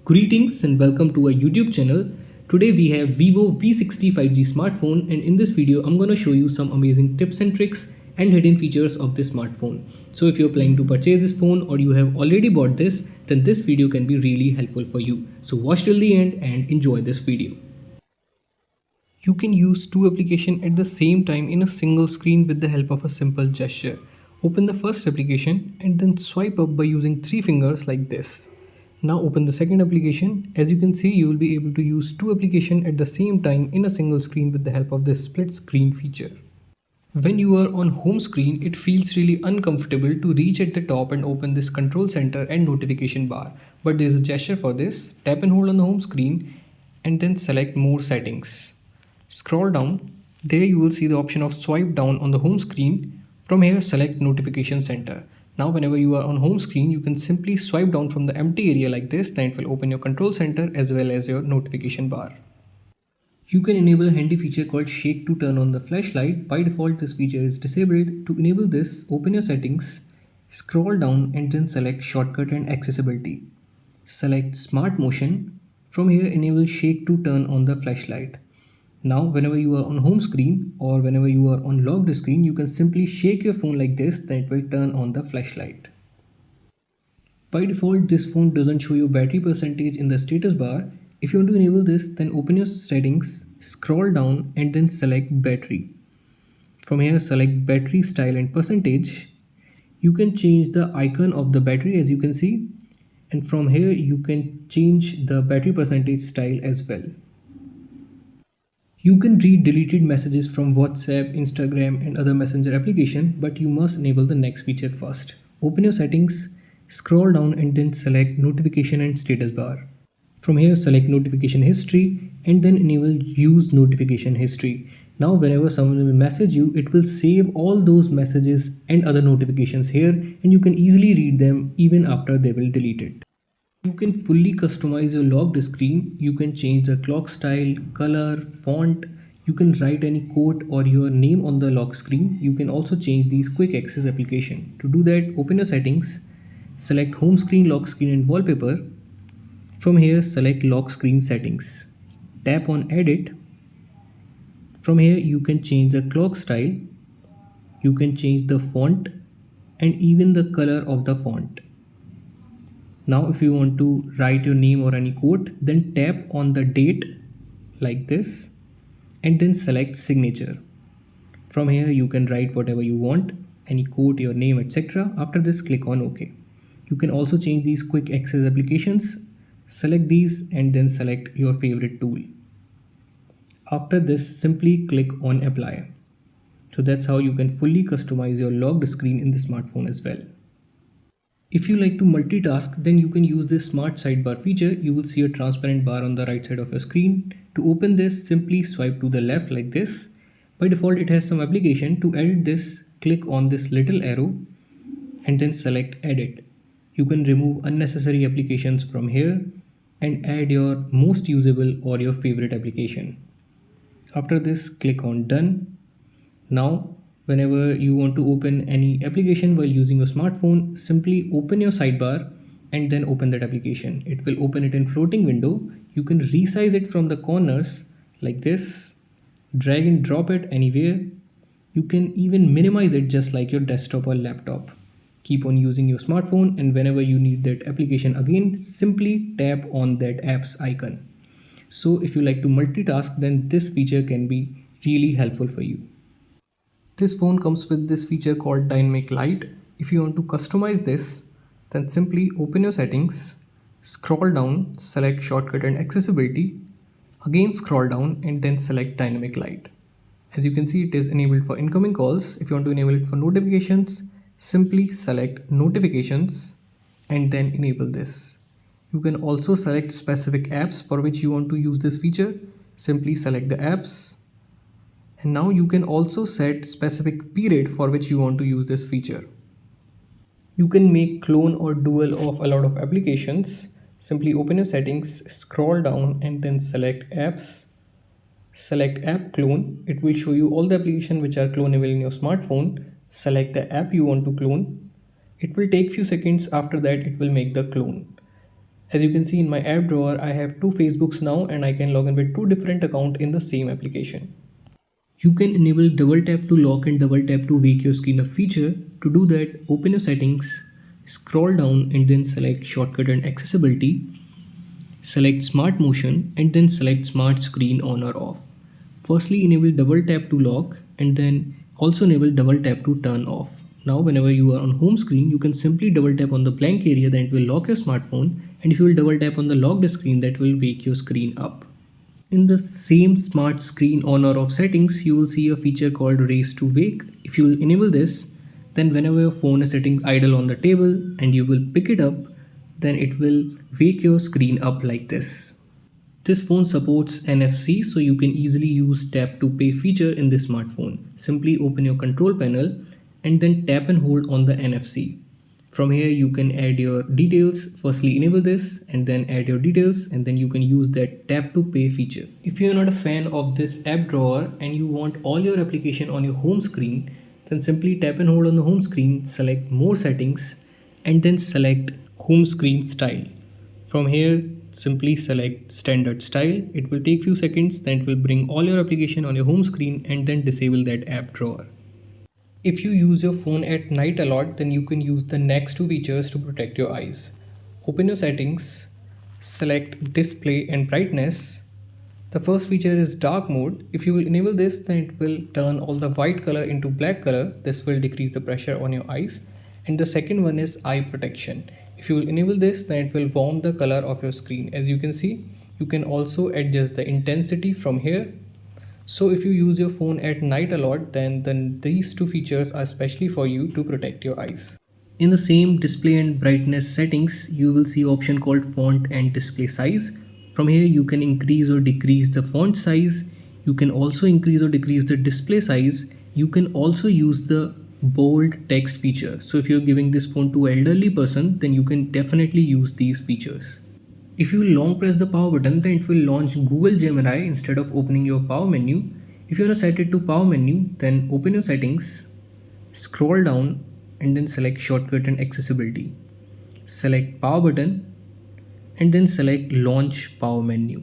Greetings and welcome to our YouTube channel. Today we have Vivo V60 5G smartphone, and in this video I'm going to show you some amazing tips and tricks and hidden features of this smartphone. So if you're planning to purchase this phone or you have already bought this, then this video can be really helpful for you. So watch till the end and enjoy this video. You can use two applications at the same time in a single screen with the help of a simple gesture. Open the first application and then swipe up by using three fingers like this. Now open the second application. As you can see, you will be able to use two applications at the same time in a single screen with the help of this split screen feature. When you are on home screen, it feels really uncomfortable to reach at the top and open this control center and notification bar. But there is a gesture for this. Tap and hold on the home screen and then select more settings. Scroll down. There you will see the option of swipe down on the home screen. From here, select notification center. Now whenever you are on home screen, you can simply swipe down from the empty area like this, then it will open your control center as well as your notification bar. You can enable a handy feature called shake to turn on the flashlight. By default this feature is disabled. To enable this, open your settings, scroll down and then select shortcut and accessibility. Select smart motion. From here enable shake to turn on the flashlight. Now whenever you are on home screen or whenever you are on locked screen, you can simply shake your phone like this, then it will turn on the flashlight. By default this phone doesn't show you battery percentage in the status bar. If you want to enable this, then open your settings, scroll down and then select battery. From here select battery style and percentage. You can change the icon of the battery as you can see, and from here you can change the battery percentage style as well. You can read deleted messages from WhatsApp, Instagram and other messenger application, but you must enable the next feature first. Open your settings, scroll down and then select notification and status bar. From here select notification history and then enable use notification history. Now whenever someone will message you, it will save all those messages and other notifications here, and you can easily read them even after they will delete it. You can fully customize your locked screen. You can change the clock style, color, font. You can write any quote or your name on the lock screen. You can also change these quick access application. To do that, open your settings, select home screen, lock screen and wallpaper. From here select lock screen settings. Tap on edit. From here you can change the clock style. You can change the font and even the color of the font. Now if you want to write your name or any quote, then tap on the date like this and then select signature. From here you can write whatever you want, any quote, your name, etc. After this click on OK. You can also change these quick access applications. Select these and then select your favorite tool. After this simply click on apply. So that's how you can fully customize your locked screen in the smartphone as well. If you like to multitask, then you can use this smart sidebar feature. You will see a transparent bar on the right side of your screen. To open this, simply swipe to the left like this. By default, it has some application. To edit this, click on this little arrow and then select edit. You can remove unnecessary applications from here and add your most usable or your favorite application. After this, click on done. Now whenever you want to open any application while using your smartphone, simply open your sidebar and then open that application. It will open it in floating window. You can resize it from the corners like this, drag and drop it anywhere. You can even minimize it just like your desktop or laptop. Keep on using your smartphone, and whenever you need that application again, simply tap on that app's icon. So if you like to multitask, then this feature can be really helpful for you. This phone comes with this feature called dynamic light. If you want to customize this, then simply open your settings, scroll down, select shortcut and accessibility, again scroll down and then select dynamic light. As you can see, it is enabled for incoming calls. If you want to enable it for notifications, simply select notifications and then enable this. You can also select specific apps for which you want to use this feature. Simply select the apps. And now you can also set specific period for which you want to use this feature. You can make clone or dual of a lot of applications. Simply open your settings, scroll down and then select apps. Select app clone. It will show you all the applications which are clonable in your smartphone. Select the app you want to clone. It will take few seconds. After that it will make the clone. As you can see in my app drawer, I have two Facebooks now and I can log in with two different accounts in the same application. You can enable double tap to lock and double tap to wake your screen off feature. To do that, open your settings, scroll down and then select shortcut and accessibility. Select smart motion and then select smart screen on or off. Firstly, enable double tap to lock and then also enable double tap to turn off. Now whenever you are on home screen, you can simply double tap on the blank area, then it will lock your smartphone, and if you will double tap on the locked screen, that will wake your screen up. In the same smart screen on or off settings, you will see a feature called raise to wake. If you will enable this, then whenever your phone is sitting idle on the table and you will pick it up, then it will wake your screen up like this. This phone supports NFC, so you can easily use tap to pay feature in this smartphone. Simply open your control panel and then tap and hold on the NFC. From here you can add your details. Firstly enable this and then add your details, and then you can use that tap to pay feature. If you are not a fan of this app drawer and you want all your application on your home screen, then simply tap and hold on the home screen, select more settings and then select home screen style. From here simply select standard style. It will take few seconds, then it will bring all your application on your home screen and then disable that app drawer. If you use your phone at night a lot, then you can use the next two features to protect your eyes. Open your settings, select display and brightness. The first feature is dark mode. If you will enable this, then it will turn all the white color into black color. This will decrease the pressure on your eyes. And the second one is eye protection. If you will enable this, then it will warm the color of your screen. As you can see, you can also adjust the intensity from here. So if you use your phone at night a lot, then these two features are specially for you to protect your eyes. In the same display and brightness settings, you will see option called font and display size. From here you can increase or decrease the font size. You can also increase or decrease the display size. You can also use the bold text feature. So if you're giving this phone to an elderly person, then you can definitely use these features. If you long press the power button, then it will launch Google Gemini instead of opening your power menu. If you want to set it to power menu, then open your settings, scroll down and then select shortcut and accessibility. Select power button and then select launch power menu.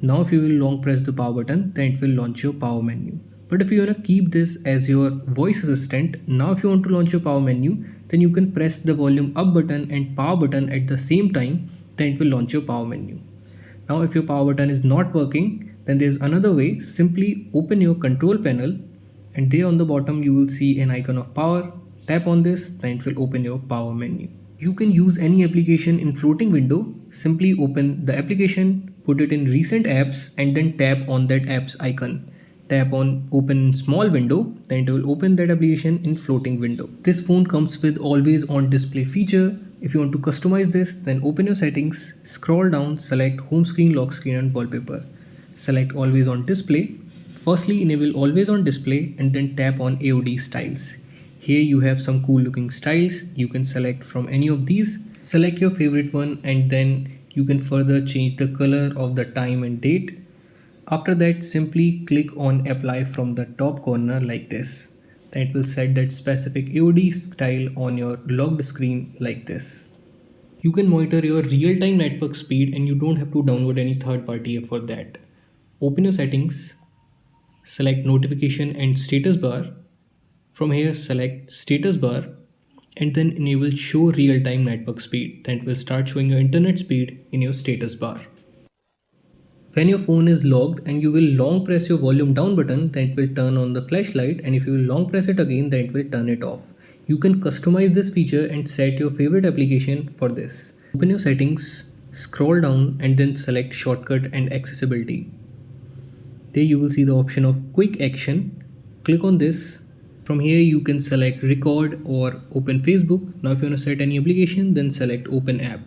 Now if you will long press the power button, then it will launch your power menu. But if you want to keep this as your voice assistant, now if you want to launch your power menu, then you can press the volume up button and power button at the same time, then it will launch your power menu. Now if your power button is not working, then there's another way. Simply open your control panel and there on the bottom you will see an icon of power. Tap on this, then it will open your power menu. You can use any application in floating window. Simply open the application, put it in recent apps and then tap on that app's icon. Tap on open small window, then it will open that application in floating window. This phone comes with always on display feature. If you want to customize this, then open your settings, scroll down, select home screen, lock screen and wallpaper. Select always on display. Firstly enable always on display and then tap on AOD styles. Here you have some cool looking styles. You can select from any of these. Select your favorite one and then you can further change the color of the time and date. After that, simply click on apply from the top corner like this. Then it will set that specific AOD style on your locked screen like this. You can monitor your real-time network speed and you don't have to download any third-party app for that. Open your settings, select notification and status bar. From here select status bar and then enable show real-time network speed. Then it will start showing your internet speed in your status bar. When your phone is locked and you will long press your volume down button, then it will turn on the flashlight, and if you will long press it again, then it will turn it off. You can customize this feature and set your favorite application for this. Open your settings, scroll down and then select shortcut and accessibility. There you will see the option of quick action. Click on this. From here you can select record or open Facebook. Now if you want to set any application, then select open app.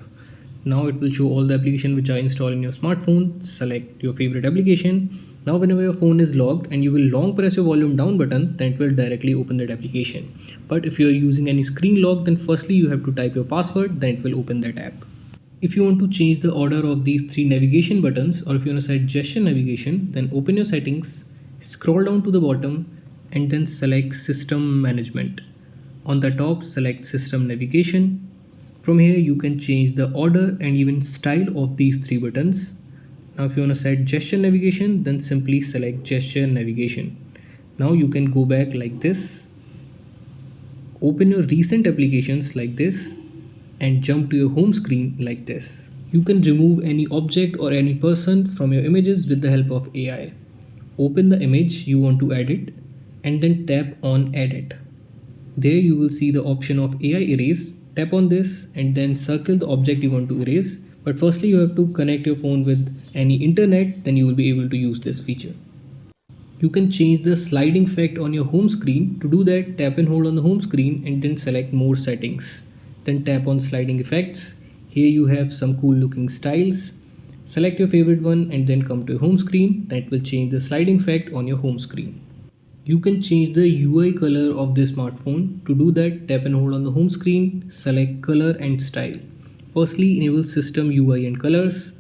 Now it will show all the applications which are installed in your smartphone. Select your favorite application. Now whenever your phone is locked and you will long press your volume down button, then it will directly open that application. But if you are using any screen lock, then firstly you have to type your password, then it will open that app. If you want to change the order of these three navigation buttons, or if you want to set gesture navigation, then open your settings, scroll down to the bottom and then select system management. On the top select system navigation. From here you can change the order and even style of these three buttons. Now if you want to set gesture navigation, then simply select gesture navigation. Now you can go back like this, open your recent applications like this, and jump to your home screen like this. You can remove any object or any person from your images with the help of AI. Open the image you want to edit and then tap on edit. There you will see the option of AI erase. Tap on this and then circle the object you want to erase. But firstly you have to connect your phone with any internet, then you will be able to use this feature. You can change the sliding effect on your home screen. To do that, tap and hold on the home screen and then select more settings. Then tap on sliding effects. Here you have some cool looking styles. Select your favorite one and then come to your home screen. That will change the sliding effect on your home screen. You can change the UI color of this smartphone. To do that, tap and hold on the home screen, select color and style. Firstly, enable system UI and colors.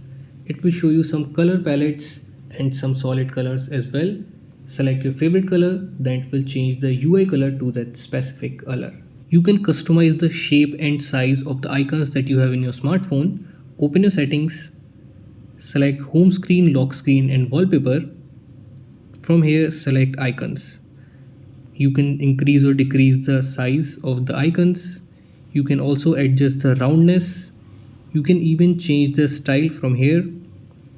It will show you some color palettes and some solid colors as well. Select your favorite color, then it will change the UI color to that specific color. You can customize the shape and size of the icons that you have in your smartphone. Open your settings, select home screen, lock screen and wallpaper. From here select icons. You can increase or decrease the size of the icons. You can also adjust the roundness. You can even change the style from here.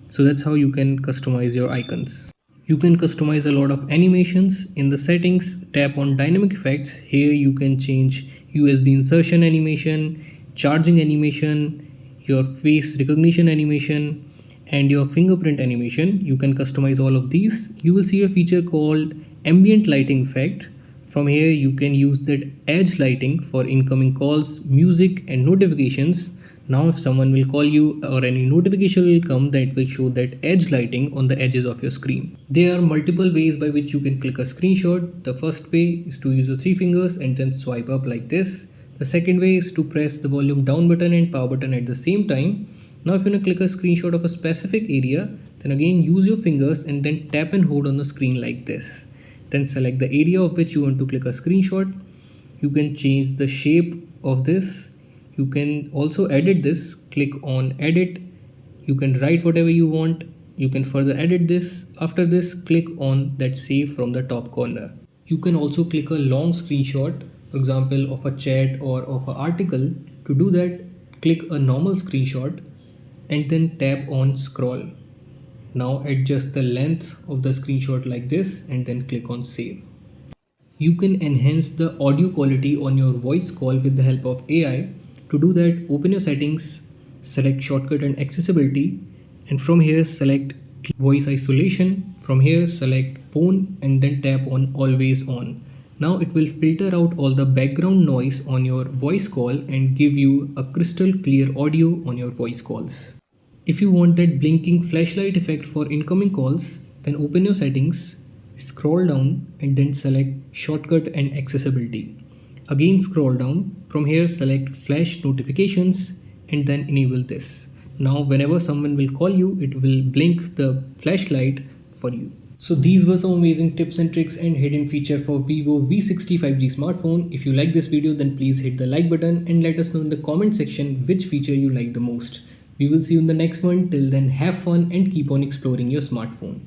So that's how you can customize your icons. You can customize a lot of animations. In the settings, tap on dynamic effects. Here you can change USB insertion animation, charging animation, your face recognition animation, and your fingerprint animation. You can customize all of these. You will see a feature called ambient lighting effect. From here you can use that edge lighting for incoming calls, music and notifications. Now if someone will call you or any notification will come, then it will show that edge lighting on the edges of your screen. There are multiple ways by which you can click a screenshot. The first way is to use your three fingers and then swipe up like this. The second way is to press the volume down button and power button at the same time. Now if you want to click a screenshot of a specific area, then again use your fingers and then tap and hold on the screen like this. Then select the area of which you want to click a screenshot. You can change the shape of this. You can also edit this. Click on edit. You can write whatever you want. You can further edit this. After this, click on that save from the top corner. You can also click a long screenshot, for example of a chat or of an article. To do that, click a normal screenshot and then tap on scroll. Now adjust the length of the screenshot like this and then click on save. You can enhance the audio quality on your voice call with the help of AI. To do that, open your settings, select shortcut and accessibility, and from here select voice isolation. From here select phone and then tap on always on. Now it will filter out all the background noise on your voice call and give you a crystal clear audio on your voice calls. If you want that blinking flashlight effect for incoming calls, then open your settings, scroll down and then select shortcut and accessibility. Again scroll down. From here select flash notifications and then enable this. Now whenever someone will call you, it will blink the flashlight for you. So these were some amazing tips and tricks and hidden feature for Vivo V60 5G smartphone. If you like this video, then please hit the like button and let us know in the comment section which feature you like the most. We will see you in the next one. Till then, have fun and keep on exploring your smartphone.